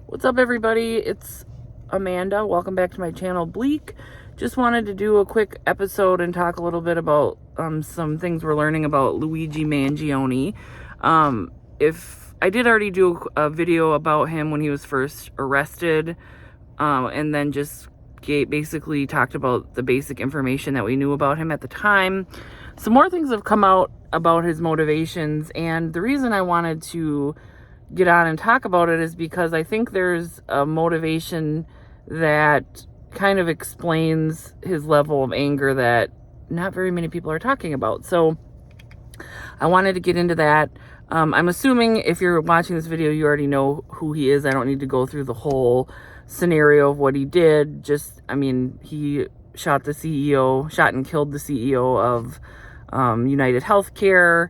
What's up, everybody? It's Amanda. Welcome back to my channel, Bleak. Just wanted to do a quick episode and talk a little bit about some things we're learning about Luigi Mangione. If I did already do a video about him when he was first arrested, and then just basically talked about the basic information that we knew about him at the time. Some more things have come out about his motivations, and the reason I wanted to get on and talk about it is because I think there's a motivation that kind of explains his level of anger that not very many people are talking about. So I wanted to get into that. I'm assuming if you're watching this video, you already know who he is. I don't need to go through the whole scenario of what he did. He shot and killed the CEO of United Healthcare.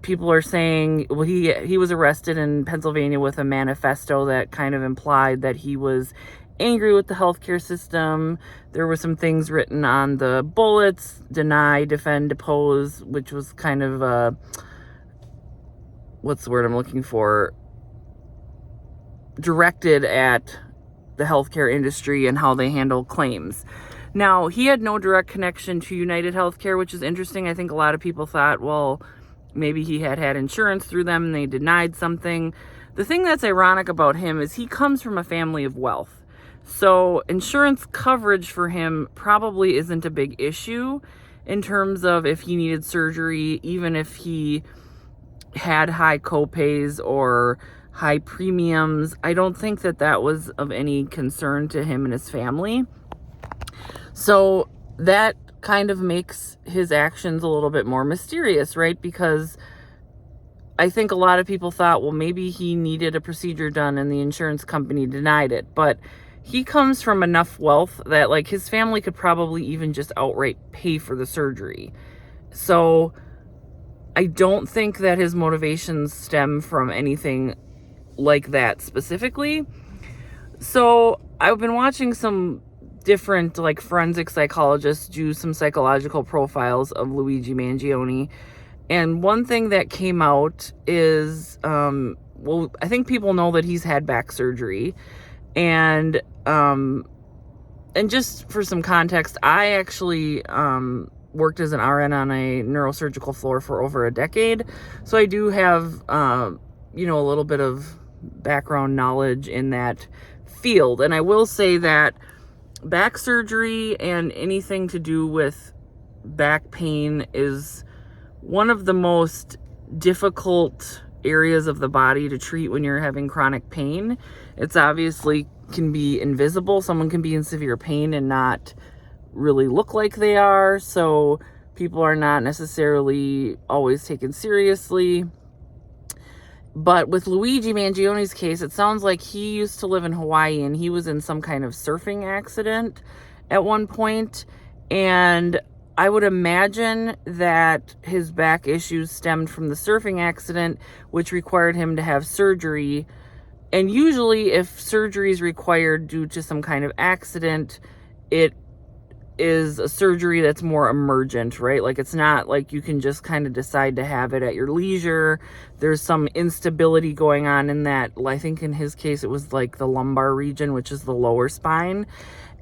People are saying, well, he was arrested in Pennsylvania with a manifesto that kind of implied that he was angry with the healthcare system. There were some things written on the bullets: deny, defend, depose, which was kind of what's the word I'm looking for? Directed at the healthcare industry and how they handle claims. Now, he had no direct connection to United Healthcare, which is interesting. I think a lot of people thought, well, maybe he had insurance through them and they denied something. The thing that's ironic about him is he comes from a family of wealth. So insurance coverage for him probably isn't a big issue in terms of if he needed surgery, even if he had high copays or high premiums. I don't think that was of any concern to him and his family. So that kind of makes his actions a little bit more mysterious, right? Because I think a lot of people thought, well, maybe he needed a procedure done and the insurance company denied it. But he comes from enough wealth that, like, his family could probably even just outright pay for the surgery. So I don't think that his motivations stem from anything like that specifically. So I've been watching some different, like, forensic psychologists do some psychological profiles of Luigi Mangione. And one thing that came out is, I think people know that he's had back surgery. And just for some context, I actually worked as an RN on a neurosurgical floor for over a decade. So I do have, a little bit of background knowledge in that field. And I will say that back surgery and anything to do with back pain is one of the most difficult areas of the body to treat when you're having chronic pain. It's obviously can be invisible. Someone can be in severe pain and not really look like they are. So people are not necessarily always taken seriously. But with Luigi Mangione's case, it sounds like he used to live in Hawaii and he was in some kind of surfing accident at one point. And I would imagine that his back issues stemmed from the surfing accident, which required him to have surgery. And usually if surgery is required due to some kind of accident, it is a surgery that's more emergent, right? Like, it's not like you can just kind of decide to have it at your leisure. There's some instability going on in that. I think in his case, it was like the lumbar region, which is the lower spine.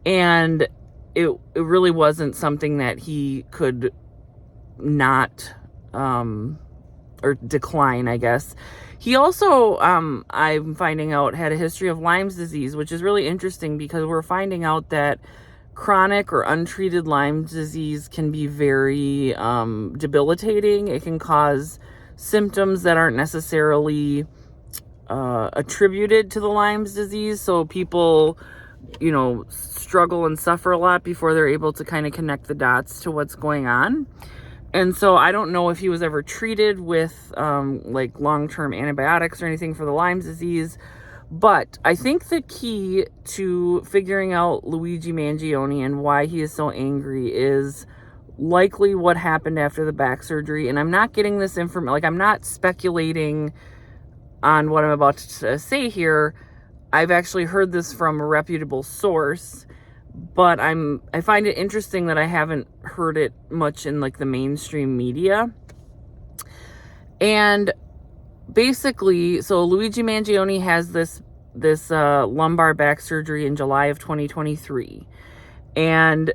And it really wasn't something that he could not, or decline, I guess. He also, I'm finding out, had a history of Lyme's disease, which is really interesting because we're finding out that chronic or untreated Lyme disease can be very debilitating. It can cause symptoms that aren't necessarily attributed to the Lyme's disease. So people, struggle and suffer a lot before they're able to kind of connect the dots to what's going on. And so I don't know if he was ever treated with like long-term antibiotics or anything for the Lyme's disease. But I think the key to figuring out Luigi Mangione and why he is so angry is likely what happened after the back surgery. And I'm not getting this information, like, I'm not speculating on what I'm about to say here. I've actually heard this from a reputable source, but I find it interesting that I haven't heard it much in, like, the mainstream media. And basically, so Luigi Mangione has this this lumbar back surgery in July of 2023. And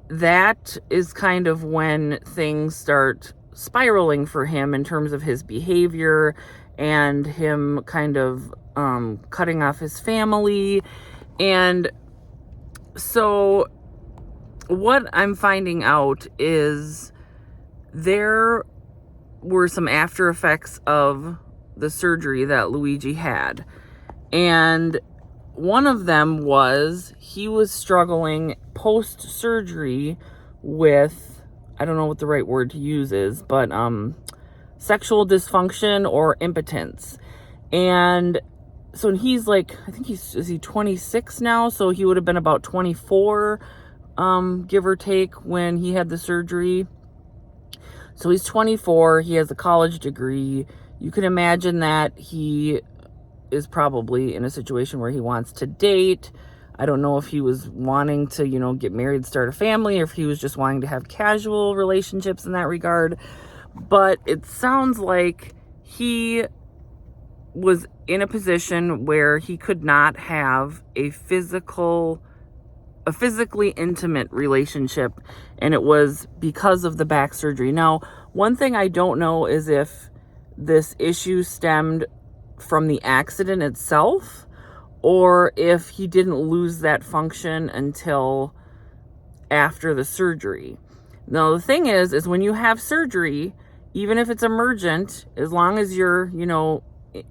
that is kind of when things start spiraling for him in terms of his behavior and him kind of cutting off his family. And so what I'm finding out is there were some after effects of the surgery that Luigi had. And one of them was he was struggling post-surgery with, I don't know what the right word to use is, but sexual dysfunction or impotence. And so he's like, I think is he 26 now? So he would have been about 24, give or take, when he had the surgery. So he's 24, he has a college degree. You can imagine that he is probably in a situation where he wants to date. I don't know if he was wanting to, get married, start a family, or if he was just wanting to have casual relationships in that regard. But it sounds like he was in a position where he could not have a physically intimate relationship, and it was because of the back surgery. Now, one thing I don't know is if this issue stemmed from the accident itself, or if he didn't lose that function until after the surgery. Now, the thing is when you have surgery, even if it's emergent, as long as you're,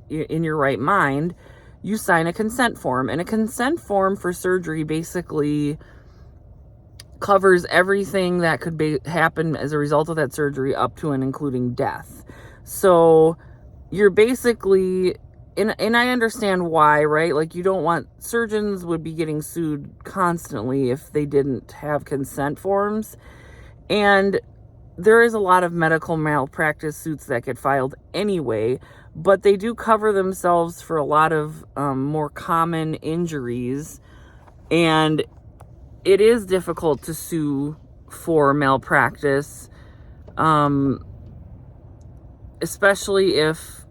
in your right mind, you sign a consent form. And a consent form for surgery basically covers everything that could happen as a result of that surgery up to and including death. So you're basically, and I understand why, right? Like, you don't want, surgeons would be getting sued constantly if they didn't have consent forms. And there is a lot of medical malpractice suits that get filed anyway, but they do cover themselves for a lot of more common injuries. And it is difficult to sue for malpractice, especially if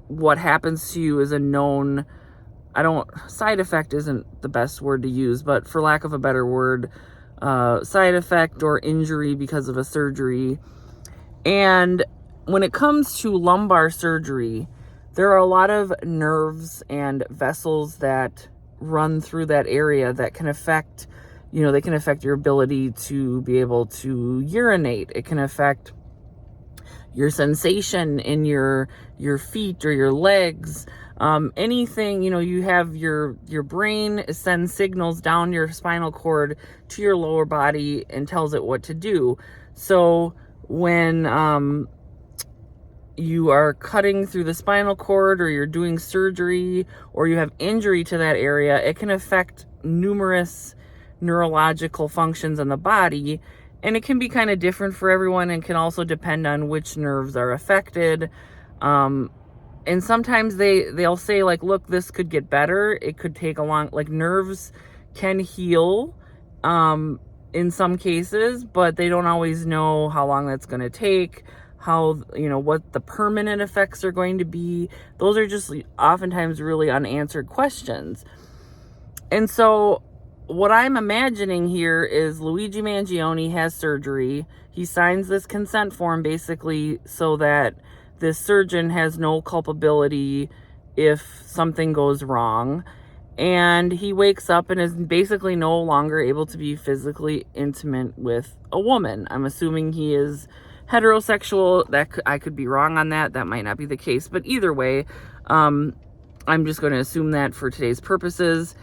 what happens to you is a known, side effect isn't the best word to use, but for lack of a better word, side effect or injury because of a surgery. And when it comes to lumbar surgery, there are a lot of nerves and vessels that run through that area that can affect, they can affect your ability to be able to urinate. It can affect your sensation in your feet or your legs. Anything, you have your brain sends signals down your spinal cord to your lower body and tells it what to do. So when you are cutting through the spinal cord, or you're doing surgery, or you have injury to that area, it can affect numerous neurological functions in the body. And it can be kind of different for everyone, and can also depend on which nerves are affected. And sometimes they'll say, like, look, this could get better. It could take nerves can heal in some cases, but they don't always know how long that's going to take, what the permanent effects are going to be. Those are just oftentimes really unanswered questions. And so what I'm imagining here is Luigi Mangione has surgery. He signs this consent form basically so that this surgeon has no culpability if something goes wrong. And he wakes up and is basically no longer able to be physically intimate with a woman. I'm assuming he is heterosexual. I could be wrong on that. That might not be the case. But either way, I'm just going to assume that for today's purposes.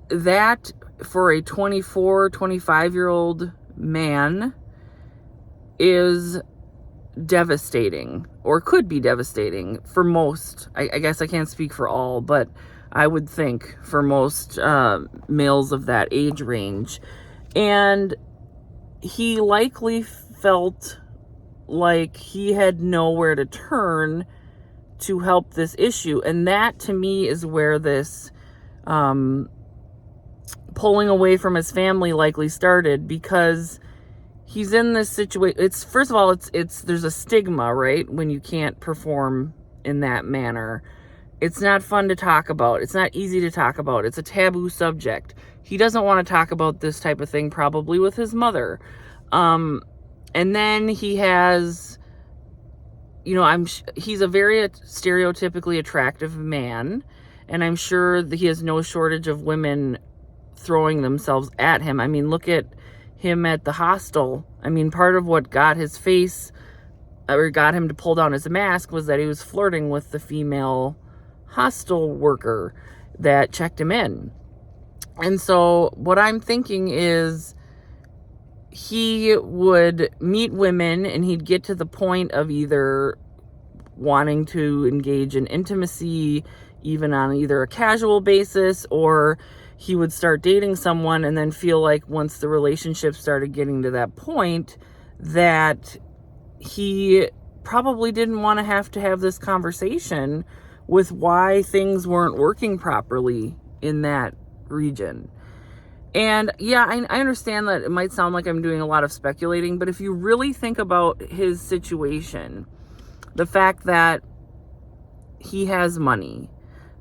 That for a 24, 25-year-old man is devastating, or could be devastating for most. I guess I can't speak for all, but I would think for most males of that age range. And he likely felt like he had nowhere to turn to help this issue. And that, to me, is where this pulling away from his family likely started, because he's in this situation. It's, first of all, there's a stigma, right, when you can't perform in that manner. It's not fun to talk about. It's not easy to talk about. It's a taboo subject. He doesn't want to talk about this type of thing probably with his mother. And then he has, he's a very stereotypically attractive man, and I'm sure that he has no shortage of women throwing themselves at him. I mean, look at him at the hostel. I mean, part of what got his face, or got him to pull down his mask, was that he was flirting with the female hostel worker that checked him in. And so what I'm thinking is he would meet women and he'd get to the point of either wanting to engage in intimacy, even on either a casual basis, or he would start dating someone and then feel like once the relationship started getting to that point that he probably didn't want to have this conversation with why things weren't working properly in that region. And yeah, I understand that it might sound like I'm doing a lot of speculating, but if you really think about his situation, the fact that he has money,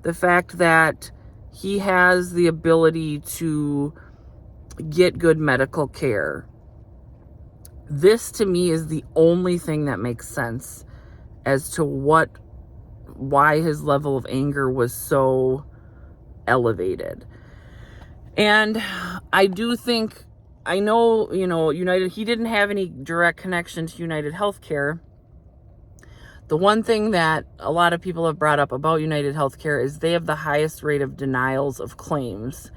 the fact that he has the ability to get good medical care, this to me is the only thing that makes sense as to why his level of anger was so elevated. And I do think, I know, United, he didn't have any direct connection to United Healthcare. The one thing that a lot of people have brought up about United Healthcare is they have the highest rate of denials of claims.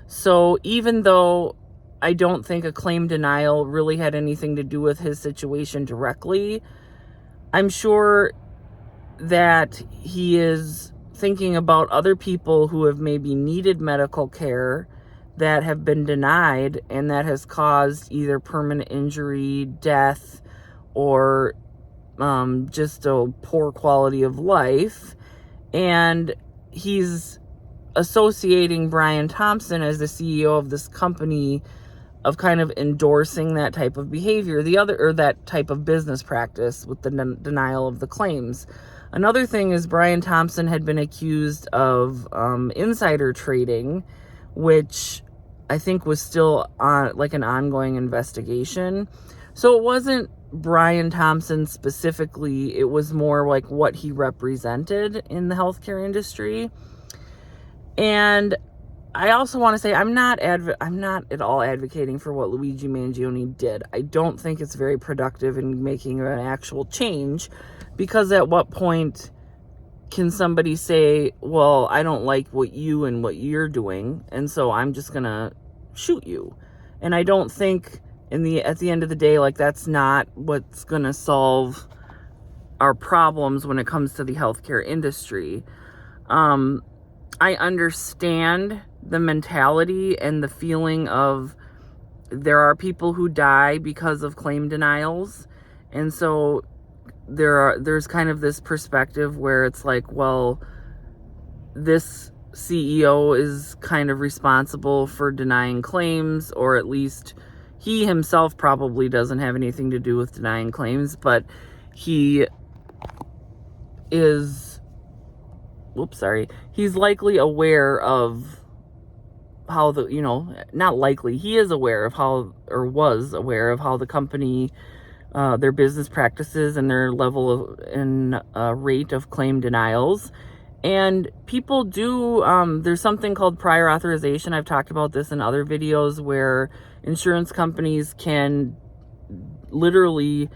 So even though I don't think a claim denial really had anything to do with his situation directly, I'm sure that he is thinking about other people who have maybe needed medical care that have been denied, and that has caused either permanent injury, death, or just a poor quality of life. And he's associating Brian Thompson as the CEO of this company of kind of endorsing that type of behavior, that type of business practice with the denial of the claims. Another thing is Brian Thompson had been accused of insider trading, which I think was still on like an ongoing investigation. So it wasn't Brian Thompson specifically, it was more like what he represented in the healthcare industry. And I also want to say I'm not at all advocating for what Luigi Mangione did. I don't think it's very productive in making an actual change, because at what point can somebody say, well, I don't like what you and what you're doing, and so I'm just going to shoot you? And I don't think at the end of the day, like, that's not what's going to solve our problems when it comes to the healthcare industry. I understand the mentality and the feeling of there are people who die because of claim denials. And so there's kind of this perspective where it's like, well, this CEO is kind of responsible for denying claims, or at least he himself probably doesn't have anything to do with denying claims, but he is, he's likely aware of how not likely, he is aware of how, or was aware of how the company, their business practices and their level of and rate of claim denials. And people do, there's something called prior authorization. I've talked about this in other videos, where insurance companies can literally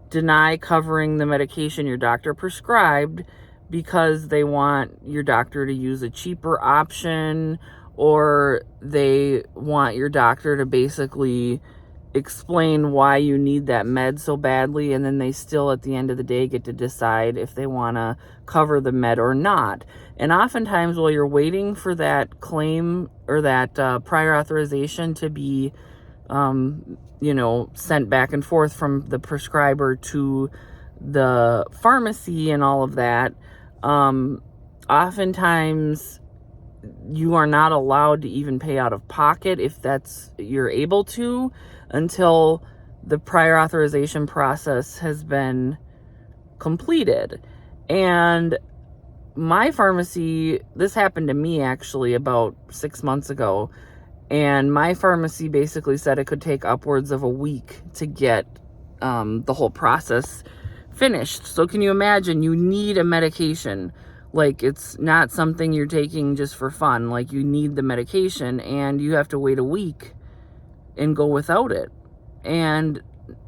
deny covering the medication your doctor prescribed because they want your doctor to use a cheaper option, or they want your doctor to basically explain why you need that med so badly, and then they still at the end of the day get to decide if they want to cover the med or not. And oftentimes while you're waiting for that claim or that prior authorization to be sent back and forth from the prescriber to the pharmacy and all of that, oftentimes you are not allowed to even pay out of pocket if you're able to, until the prior authorization process has been completed. And my pharmacy, this happened to me actually about 6 months ago, and my pharmacy basically said it could take upwards of a week to get the whole process finished. So can you imagine, you need a medication. Like, it's not something you're taking just for fun. Like, you need the medication, and you have to wait a week and go without it. And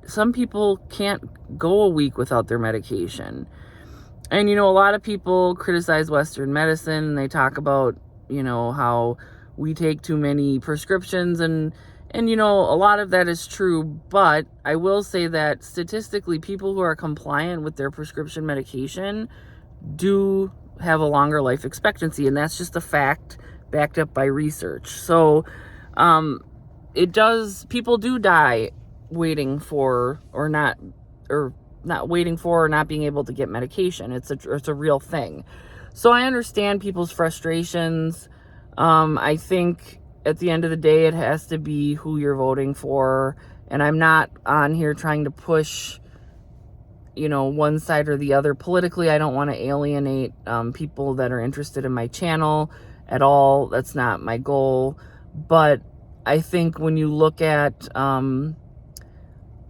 some people can't go a week without their medication. And, a lot of people criticize Western medicine, and they talk about, how we take too many prescriptions, and a lot of that is true. But I will say that statistically, people who are compliant with their prescription medication do have a longer life expectancy, and that's just a fact backed up by research. So, people do die waiting for, or not waiting for, or not being able to get medication. It's a real thing. So I understand people's frustrations. I think at the end of the day, it has to be who you're voting for. And I'm not on here trying to push, one side or the other. Politically, I don't want to alienate people that are interested in my channel at all. That's not my goal. But I think when you look at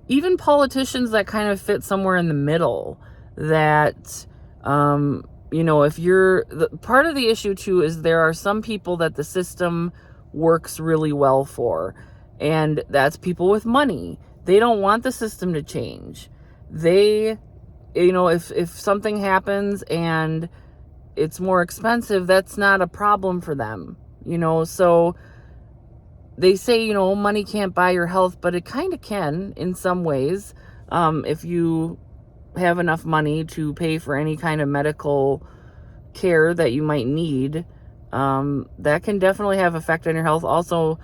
even politicians that kind of fit somewhere in the middle, that, if part of the issue too is there are some people that the system works really well for, and that's people with money. They don't want the system to change. They, if something happens and it's more expensive, that's not a problem for them, so they say, money can't buy your health, but it kind of can in some ways. If you have enough money to pay for any kind of medical care that you might need, that can definitely have effect on your health. Also,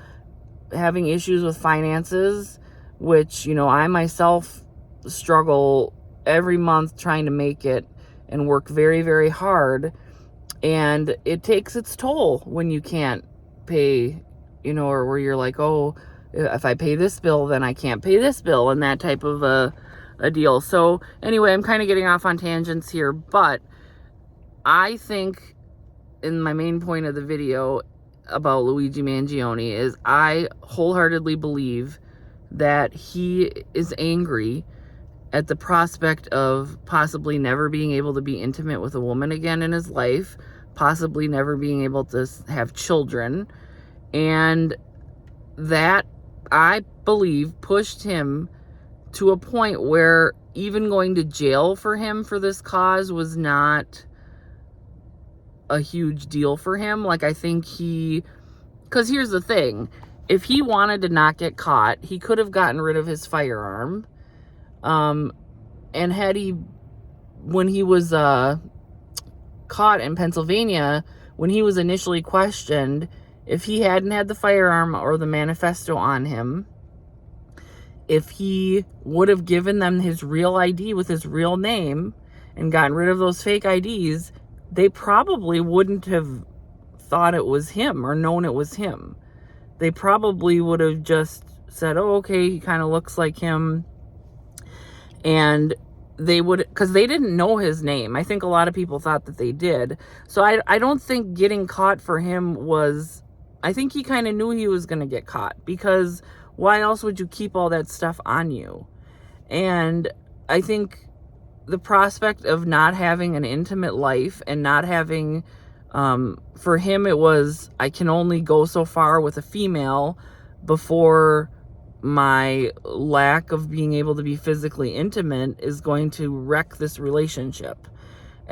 having issues with finances, which, I myself struggle every month trying to make it and work very, very hard. And it takes its toll when you can't pay, or where you're like, oh, if I pay this bill, then I can't pay this bill, and that type of a deal. So anyway, I'm kind of getting off on tangents here, but I think in my main point of the video about Luigi Mangione is I wholeheartedly believe that he is angry at the prospect of possibly never being able to be intimate with a woman again in his life, possibly never being able to have children. And that, I believe, pushed him to a point where even going to jail for him for this cause was not a huge deal for him. Like, I think because here's the thing, if he wanted to not get caught, he could have gotten rid of his firearm. And when he was caught in Pennsylvania, when he was initially questioned, if he hadn't had the firearm or the manifesto on him, if he would have given them his real ID with his real name and gotten rid of those fake IDs, they probably wouldn't have thought it was him or known it was him. They probably would have just said, oh, okay, he kind of looks like him. And they would, because they didn't know his name. I think a lot of people thought that they did. So I don't think getting caught for him was, I think he kind of knew he was going to get caught, because why else would you keep all that stuff on you? And I think the prospect of not having an intimate life and not having, for him, it was, I can only go so far with a female before my lack of being able to be physically intimate is going to wreck this relationship.